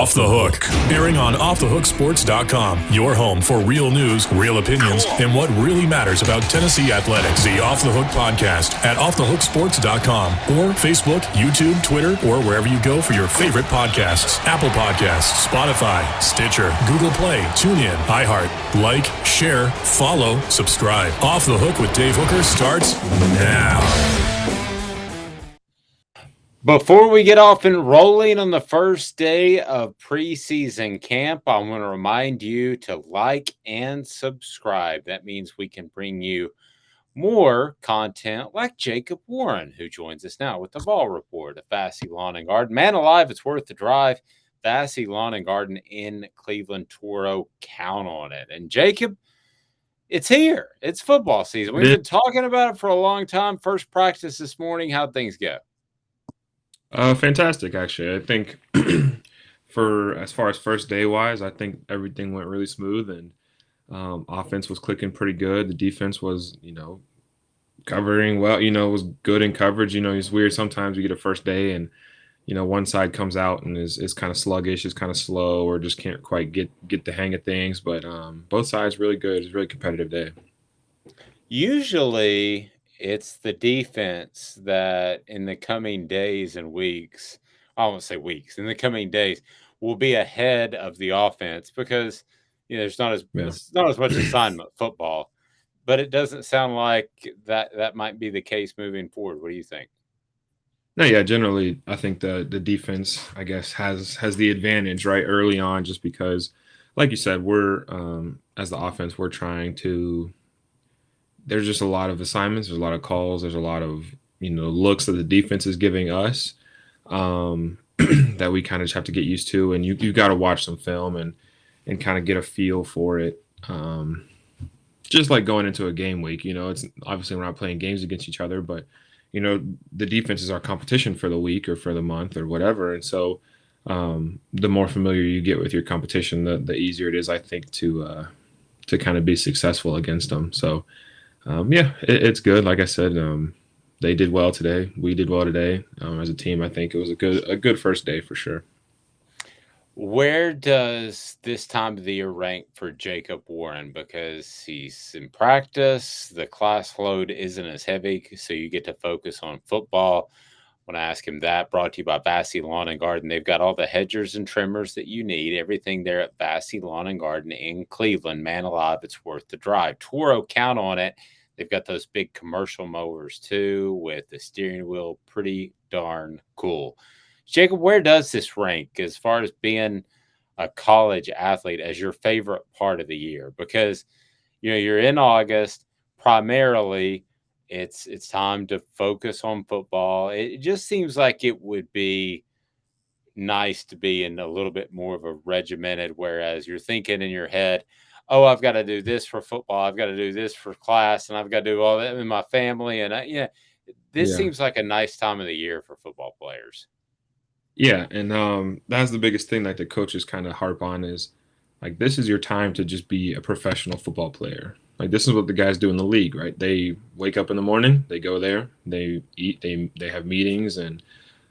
Off the Hook, airing on offthehooksports.com. Your home for real news, real opinions, and what really matters about Tennessee athletics. The Off the Hook podcast at offthehooksports.com or Facebook, YouTube, Twitter, or wherever you go for your favorite podcasts. Apple Podcasts, Spotify, Stitcher, Google Play, TuneIn, iHeart. Like, share, follow, subscribe. Off the Hook with Dave Hooker starts now. Before we get off and rolling on the first day of preseason camp, I want to remind you to like and subscribe. That means we can bring you more content like Jacob Warren, who joins us now with the Ball Report of Vassy Lawn and Garden. Man alive, it's worth the drive. Vassy Lawn and Garden in Cleveland, Toro. Count on it. And Jacob, it's here. It's football season. We've been talking about it for a long time. First practice this morning. How'd things go? Fantastic, actually. I think for as far as first day wise, I think everything went really smooth and offense was clicking pretty good. The defense was, covering well, was good in coverage. It's weird. Sometimes you get a first day and, one side comes out and is kind of sluggish, is kind of slow, or just can't quite get the hang of things. But both sides really good. It's a really competitive day. Usually it's the defense that in the coming days and weeks, I won't say weeks, in the coming days will be ahead of the offense because there's not as it's not as much assignment football, but it doesn't sound like that might be the case moving forward. What do you think? No, yeah, generally I think the defense, I guess, has the advantage right early on, just because, like you said, we're as the offense, we're trying to. There's just a lot of assignments. There's a lot of calls. There's a lot of, looks that the defense is giving us that we kind of just have to get used to. And you got to watch some film and kind of get a feel for it. Just like going into a game week, it's obviously we're not playing games against each other, but, the defense is our competition for the week or for the month or whatever. And so the more familiar you get with your competition, the easier it is, I think, to kind of be successful against them. So, it's good. Like I said, they did well today. We did well today as a team. I think it was a good first day for sure. Where does this time of the year rank for Jacob Warren? Because he's in practice, the class load isn't as heavy, so you get to focus on football. When I ask him that, brought to you by Vassy Lawn and Garden. They've got all the hedgers and trimmers that you need. Everything there at Vassy Lawn and Garden in Cleveland. Man alive, it's worth the drive. Toro, count on it. They've got those big commercial mowers too with the steering wheel. Pretty darn cool. Jacob, where does this rank as far as being a college athlete as your favorite part of the year? Because, you're in August primarily. It's time to focus on football. It just seems like it would be nice to be in a little bit more of a regimented, whereas you're thinking in your head, oh, I've got to do this for football. I've got to do this for class, and I've got to do all that in my family. And this seems like a nice time of the year for football players. Yeah, and that's the biggest thing that the coaches kind of harp on is, like, this is your time to just be a professional football player. Like, this is what the guys do in the league, right? They wake up in the morning, they go there, they eat, they have meetings, and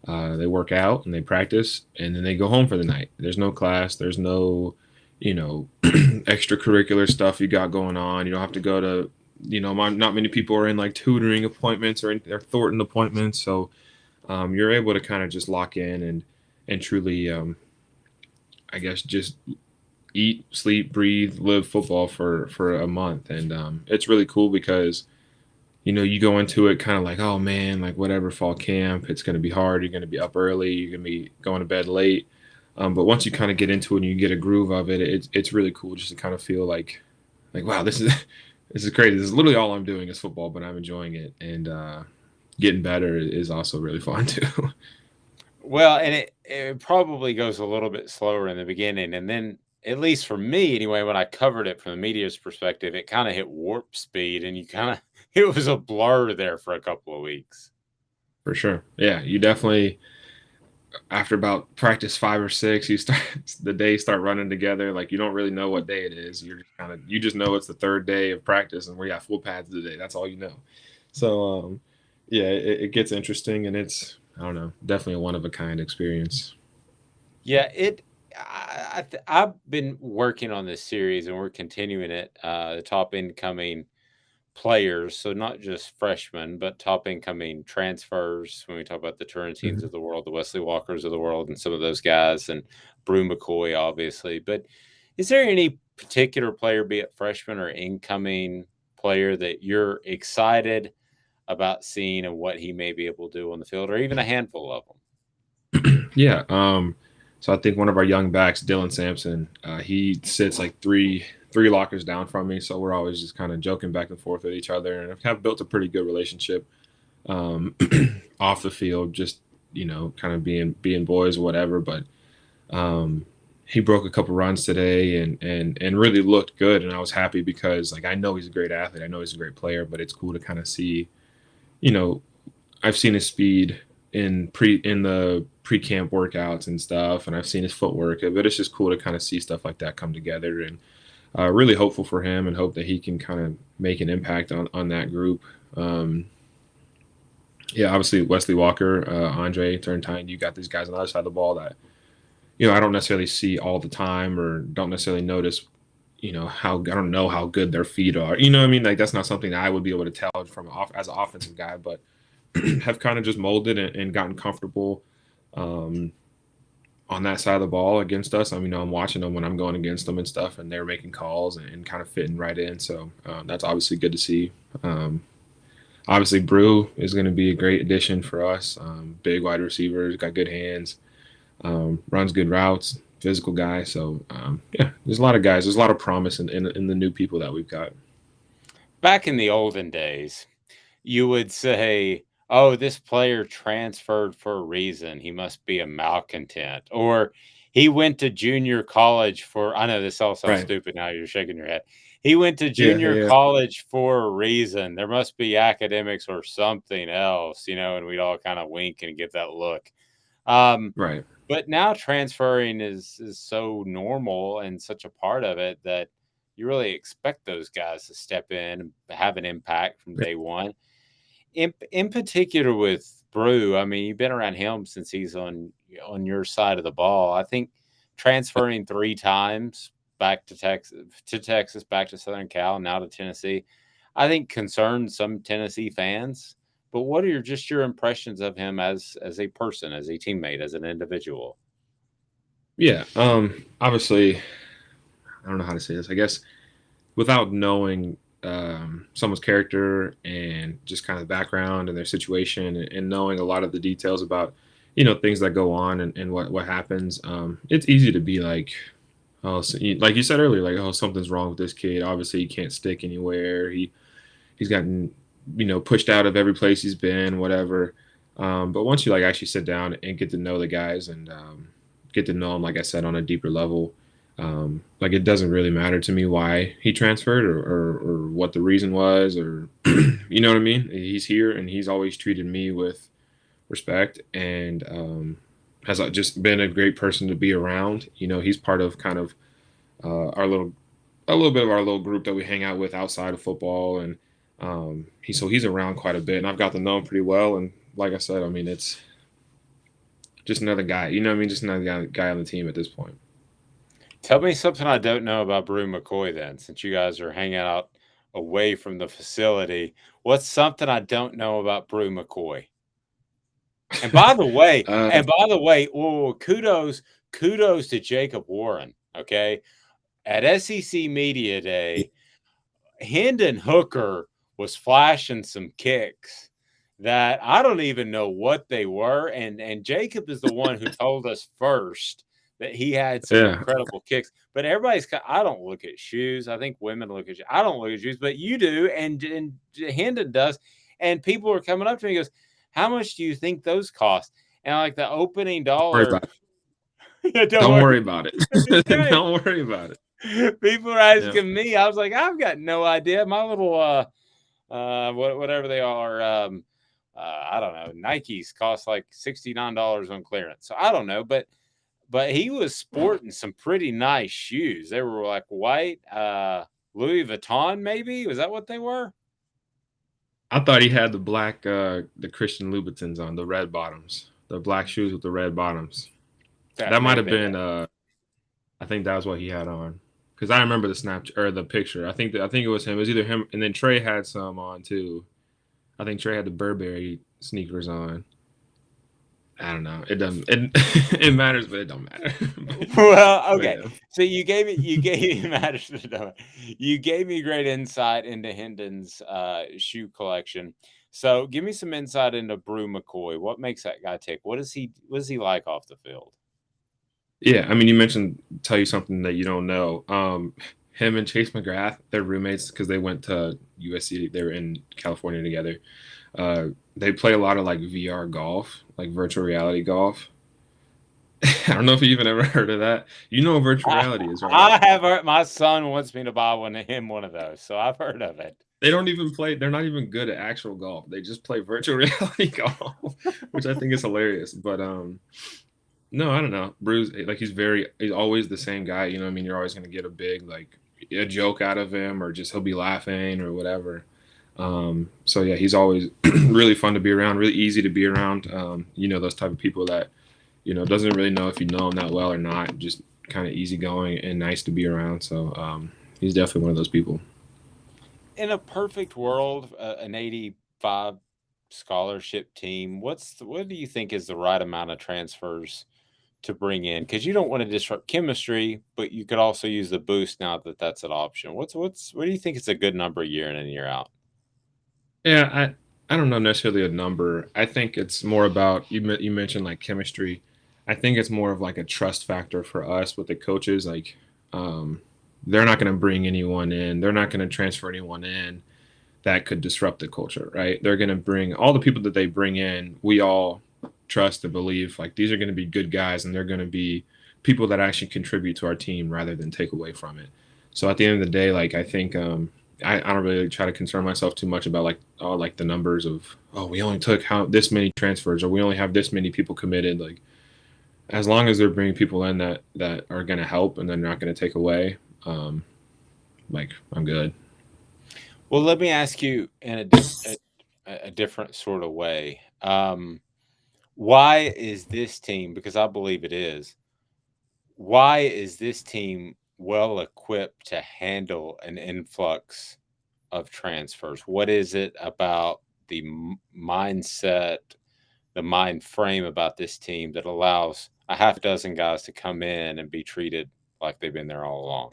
they work out and they practice, and then they go home for the night. There's no class. There's no, extracurricular stuff you got going on. You don't have to go to, not many people are in like tutoring appointments or they're Thornton appointments. So you're able to kind of just lock in and truly, I guess, just eat, sleep, breathe, live football for a month. And it's really cool because, you go into it kind of like, oh man, like whatever, fall camp, it's going to be hard. You're going to be up early. You're going to be going to bed late. But once you kind of get into it and you get a groove of it, it's really cool just to kind of feel like, wow, this is crazy. This is literally all I'm doing is football, but I'm enjoying it. And getting better is also really fun too. Well, and it probably goes a little bit slower in the beginning. And then, at least for me anyway, when I covered it from the media's perspective, it kind of hit warp speed and it was a blur there for a couple of weeks. For sure. Yeah, you definitely, after about practice 5 or 6, the days start running together. Like, you don't really know what day it is. You just know it's the third day of practice and we got full pads today. That's all you know. So, it gets interesting and it's, I don't know, definitely a one of a kind experience. Yeah, I've been working on this series, and we're continuing it. The top incoming players, so not just freshmen, but top incoming transfers. When we talk about the Turrentines Mhm. of the world, the Wesley Walkers of the world, and some of those guys, and Brew McCoy, obviously. But is there any particular player, be it freshman or incoming player, that you're excited about seeing and what he may be able to do on the field, or even a handful of them? Yeah. So I think one of our young backs, Dylan Sampson, he sits like three lockers down from me. So we're always just kind of joking back and forth with each other, and have built a pretty good relationship um, off the field. Just kind of being boys or whatever. But um, he broke a couple runs today and really looked good, and I was happy because like I know he's a great athlete. I know he's a great player, but it's cool to kind of see, you know, I've seen his speed in the pre-camp workouts and stuff, and I've seen his footwork. But it's just cool to kind of see stuff like that come together, and really hopeful for him, and hope that he can kind of make an impact on that group. Um, yeah, obviously Wesley Walker, Andre Turrentine, you got these guys on the other side of the ball that I don't necessarily see all the time, or don't necessarily notice. How I don't know how good their feet are. You know what I mean? Like that's not something that I would be able to tell from off as an offensive guy, but have kind of just molded and gotten comfortable um, on that side of the ball against us. I mean, I'm watching them when I'm going against them and stuff, and they're making calls and kind of fitting right in. So that's obviously good to see. Obviously, Brew is going to be a great addition for us. Big wide receiver, got good hands, runs good routes, physical guy. So yeah, there's a lot of guys. There's a lot of promise in the new people that we've got. Back in the olden days, you would say, "Oh, this player transferred for a reason. He must be a malcontent." Or he went to junior college for, I know this all sounds Right. stupid now, you're shaking your head. He went to Yeah. junior Yeah. college for a reason. There must be academics or something else, and we'd all kind of wink and give that look. Um, Right. but now transferring is so normal and such a part of it that you really expect those guys to step in and have an impact from day one. In particular with Brew, I mean, you've been around him since he's on your side of the ball. I think transferring 3 times back to Texas, back to Southern Cal, now to Tennessee, I think concerns some Tennessee fans. But what are your impressions of him as a person, as a teammate, as an individual? Yeah. Obviously, I don't know how to say this. I guess without knowing someone's character and just kind of background and their situation, and knowing a lot of the details about things that go on and what happens, it's easy to be like, oh, so like you said earlier, like, oh, something's wrong with this kid. Obviously, he can't stick anywhere. He's gotten pushed out of every place he's been, whatever. But once you like actually sit down and get to know the guys, and get to know them, like I said, on a deeper level, like it doesn't really matter to me why he transferred, or what the reason was, or you know what I mean. He's here, and he's always treated me with respect, and has just been a great person to be around. He's part of kind of our little a little bit of our little group that we hang out with outside of football, and he's around quite a bit, and I've got to know him pretty well. And like I said, I mean, it's just another guy. You know what I mean? Just another guy on the team at this point. Tell me something I don't know about Brew McCoy then, since you guys are hanging out away from the facility. What's something I don't know about Brew McCoy? And by the way, uh, oh, kudos to Jacob Warren. Okay. At SEC Media Day, Hendon Hooker was flashing some kicks that I don't even know what they were. And Jacob is the one who told us first that he had some yeah, incredible kicks. But I don't look at shoes. I think women look at shoes. I don't look at shoes, but you do. And Hendon does. And people are coming up to me and goes, "How much do you think those cost?" And like the opening don't worry dollar, about it. don't Don't worry. worry about Just it. kidding. Don't worry about it. People are Yeah, asking me. I was like, I've got no idea. My little whatever they are, I don't know. Nikes cost like $69 on clearance. So I don't know, but he was sporting some pretty nice shoes. They were like white, Louis Vuitton, maybe. Was that what they were? I thought he had the black, the Christian Louboutins on, the red bottoms, the black shoes with the red bottoms. That That may might have have been been it. I think that was what he had on. Because I remember the snap or the picture. I think it was him. It was either him, and then Trey had some on too. I think Trey had the Burberry sneakers on. I don't know. It doesn't. It, it matters, but it don't matter. Well, But okay. yeah. So you gave me matters to know. You gave me great insight into Hendon's shoe collection. So give me some insight into Brew McCoy. What makes that guy tick? What is he like off the field? Yeah, I mean, you mentioned tell you something that you don't know. Him and Chase McGrath, they're roommates because they went to USC. They were in California together. They play a lot of like VR golf, like virtual reality golf. I don't know if you even ever heard of that. You know what virtual I, reality is, right? I have heard my son wants me to buy one of those, so I've heard of it. They don't even play. They're not even good at actual golf. They just play virtual reality golf, which I think is hilarious. But no, I don't know. Bruce, like he's always the same guy. You know, what I mean, you're always gonna get a big like a joke out of him, or just he'll be laughing or whatever. So yeah, he's always really fun to be around, really easy to be around. You know, those type of people that doesn't really know if you know him that well or not. Just kind of easygoing and nice to be around. So he's definitely one of those people. In a perfect world, an 85 scholarship team, what do you think is the right amount of transfers to bring in? Because you don't want to disrupt chemistry, but you could also use the boost now that that's an option. What do you think is a good number year in and year out? Yeah, I don't know necessarily a number. I think it's more about you mentioned like chemistry. I think it's more of like a trust factor for us with the coaches. Like, um, they're not going to bring anyone in. They're not going to transfer anyone in that could disrupt the culture, right? They're going to bring all the people that they bring in. We all trust and believe like these are going to be good guys, and they're going to be people that actually contribute to our team rather than take away from it. So at the end of the day, like I think I don't really try to concern myself too much about like the numbers of we only took how this many transfers or we only have this many people committed. Like as long as they're bringing people in that are going to help and they're not going to take away, um, like I'm good. Well, let me ask you in a different sort of way. Why is this team, because I believe it is, why is this team well equipped to handle an influx of transfers? What is it about the mindset, the mind frame about this team that allows a half dozen guys to come in and be treated like they've been there all along?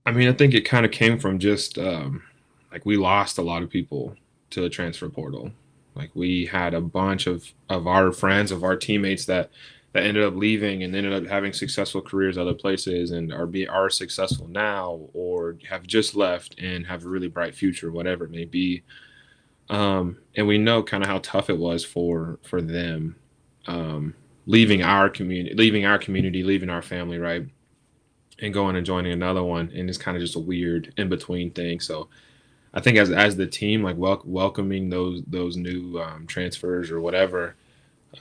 I mean, I think it kind of came from just like we lost a lot of people to the transfer portal. Like we had a bunch of our friends, of our teammates that ended up leaving and ended up having successful careers other places and are successful now or have just left and have a really bright future, whatever it may be. And we know kind of how tough it was for them, um, leaving our community, leaving our family, right, and going and joining another one, and it's kind of just a weird in between thing. So I think as the team, like welcoming those new transfers or whatever,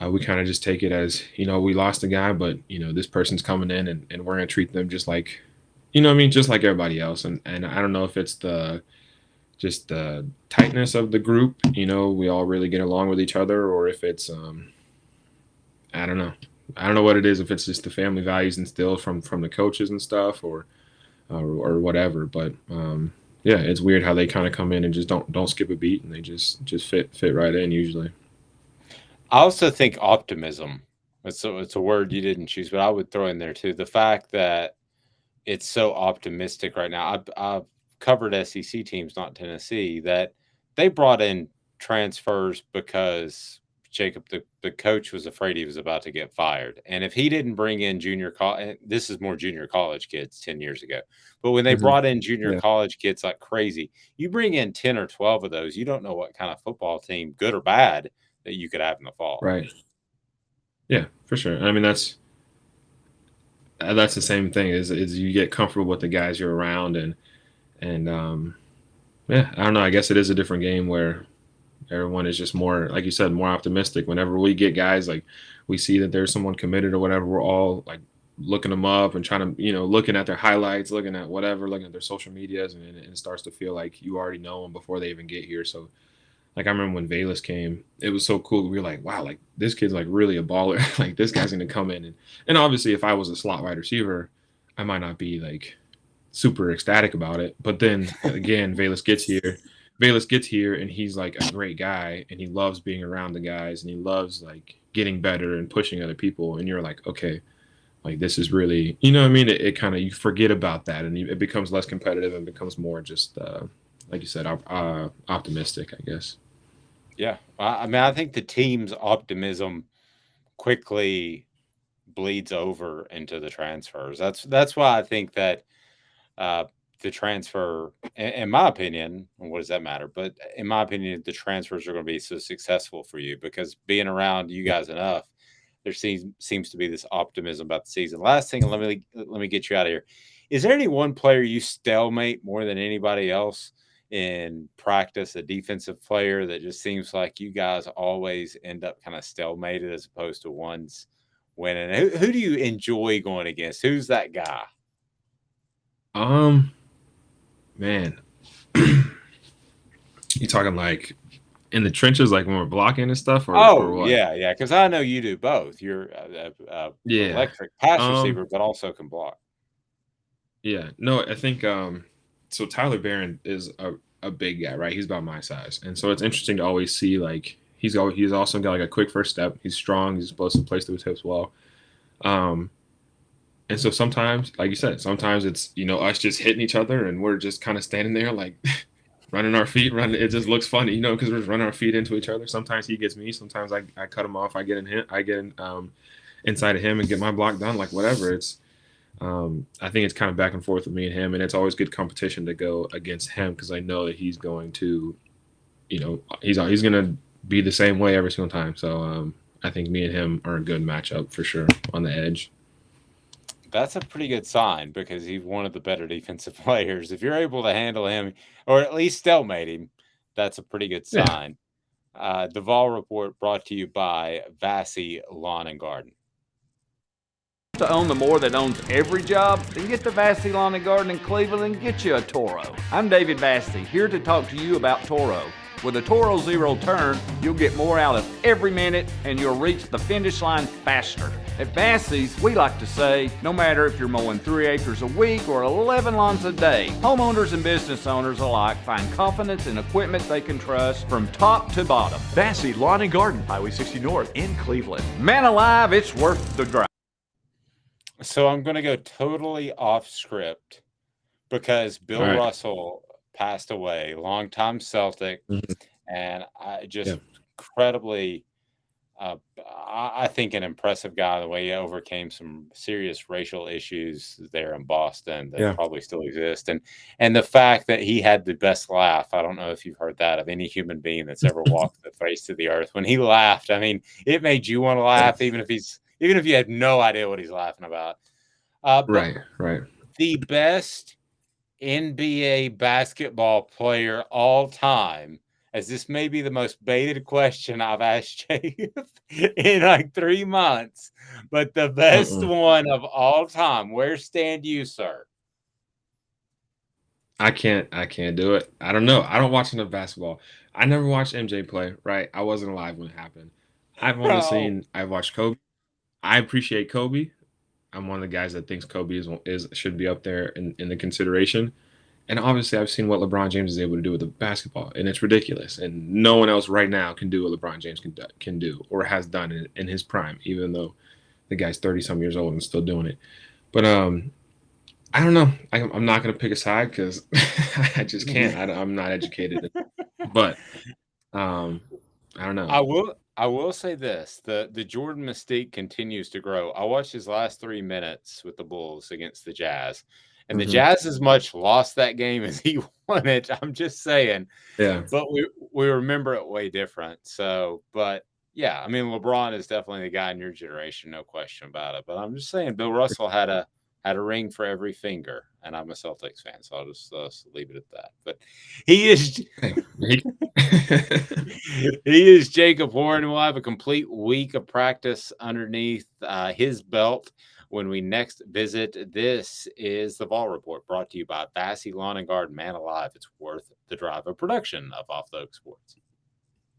we kind of just take it as we lost a guy, but this person's coming in and we're gonna treat them just like what I mean, just like everybody else. And I don't know if it's the just the tightness of the group, we all really get along with each other, or if it's I don't know. I don't know what it is, if it's just the family values instilled from the coaches and stuff, or whatever. But yeah, it's weird how they kind of come in and just don't skip a beat, and they just fit right in usually. I also think optimism. It's a word you didn't choose, but I would throw in there too. The fact that it's so optimistic right now. I've covered SEC teams, not Tennessee, that they brought in transfers because Jacob, the coach, was afraid he was about to get fired. And if he didn't bring in junior college, this is more junior college kids 10 years ago. But when they Hmm. brought in junior Yeah. college kids like crazy, you bring in 10 or 12 of those, you don't know what kind of football team, good or bad, that you could have in the fall. Right. Yeah, for sure. I mean, that's the same thing. Is you get comfortable with the guys you're around, and yeah, I don't know. I guess it is a different game where everyone is just more, like you said, more optimistic. Whenever we get guys, like we see that there's someone committed or whatever, we're all like looking them up and trying to, looking at their highlights, looking at whatever, looking at their social medias, and it starts to feel like you already know them before they even get here. So Like I remember when Valus came, it was so cool. We were like, wow, like this kid's like really a baller. Like this guy's gonna come in and obviously if I was a slot wide receiver, I might not be like super ecstatic about it. But then again, Valus gets here and he's like a great guy and he loves being around the guys and he loves like getting better and pushing other people. And you're like, okay, like this is really, you know what I mean? It kind of, you forget about that and it becomes less competitive and becomes more just, like you said, optimistic, I guess. Yeah. I mean, I think the team's optimism quickly bleeds over into the transfers. That's why I think that uh, the transfer, in my opinion, and what does that matter? But in my opinion, the transfers are going to be so successful for you because being around you guys enough, there seems to be this optimism about the season. Last thing, and let me get you out of here. Is there any one player you stalemate more than anybody else in practice? A defensive player that just seems like you guys always end up kind of stalemated as opposed to ones winning. Who do you enjoy going against? Who's that guy? Um, Man, you talking like in the trenches, like when we're blocking and stuff, or Oh, what? yeah, because I know you do both. You're Yeah. electric pass Um, receiver, but also can block. yeah. No, I think so Tyler Barron is a big guy, right? He's about my size. And so it's interesting to always see like he's also got like a quick first step. He's strong, he's explosive, plays through his hips well. Um and so sometimes, like you said, sometimes it's, us just hitting each other and we're just kind of standing there like running our feet, running. It just looks funny, because we're just running our feet into each other. Sometimes he gets me, sometimes I cut him off, I get in him, inside of him and get my block done, like whatever. I think it's kind of back and forth with me and him, and it's always good competition to go against him because I know that he's going to, he's going to be the same way every single time. So I think me and him are a good matchup for sure on the edge. That's a pretty good sign because he's one of the better defensive players. If you're able to handle him or at least stalemate him, that's a pretty good Yeah. sign. The Vol Report brought to you by Vassy Lawn and Garden. To own the more that owns every job, then get to Vassy Lawn and Garden in Cleveland and get you a Toro. I'm David Vassy, here to talk to you about Toro. With a Toro Zero Turn, you'll get more out of every minute and you'll reach the finish line faster. At Vassy's, we like to say, no matter if you're mowing 3 acres a week or 11 lawns a day, homeowners and business owners alike find confidence in equipment they can trust from top to bottom. Vassy Lawn and Garden, Highway 60 North in Cleveland. Man alive, it's worth the drive. So I'm going to go totally off script because Bill Right. Russell passed away, longtime Celtic, Mhm. and I just Yeah. incredibly, I think, an impressive guy. The way he overcame some serious racial issues there in Boston that Yeah. probably still exist, and the fact that he had the best laugh. I don't know if you've heard that of any human being that's ever walked the face of the earth. When he laughed, I mean, it made you want to laugh, even if you had no idea what he's laughing about. But Right. Right. the best NBA basketball player all time, as this may be the most baited question I've asked Jay in like 3 months, but the best Mm-mm. one of all time. Where stand you, sir? I can't do it. I don't know. I don't watch enough basketball. I never watched MJ play, right? I wasn't alive when it happened. Bro, I've watched Kobe. I appreciate Kobe. I'm one of the guys that thinks Kobe is should be up there in the consideration. And obviously I've seen what LeBron James is able to do with the basketball, and it's ridiculous. And no one else right now can do what LeBron James can do or has done in his prime, even though the guy's 30 some years old and still doing it. But I don't know. I'm not going to pick a side because I just can't. I'm not educated. But um, I don't know. I will say this: the Jordan mystique continues to grow. I watched his last 3 minutes with the Bulls against the Jazz, and the Hmm. Jazz as much lost that game as he won it. I'm just saying, Yeah. but we remember it way different. So, but yeah, I mean, LeBron is definitely the guy in your generation, no question about it. But I'm just saying, Bill Russell had a ring for every finger, and I'm a Celtics fan, so I'll just leave it at that. But he is Hey, he is Jacob Horn. We'll have a complete week of practice underneath his belt when we next visit. This is the Vol Report brought to you by Vassy Lawn and Garden. Man alive, it's worth the drive. A production of Off the Hook Sports.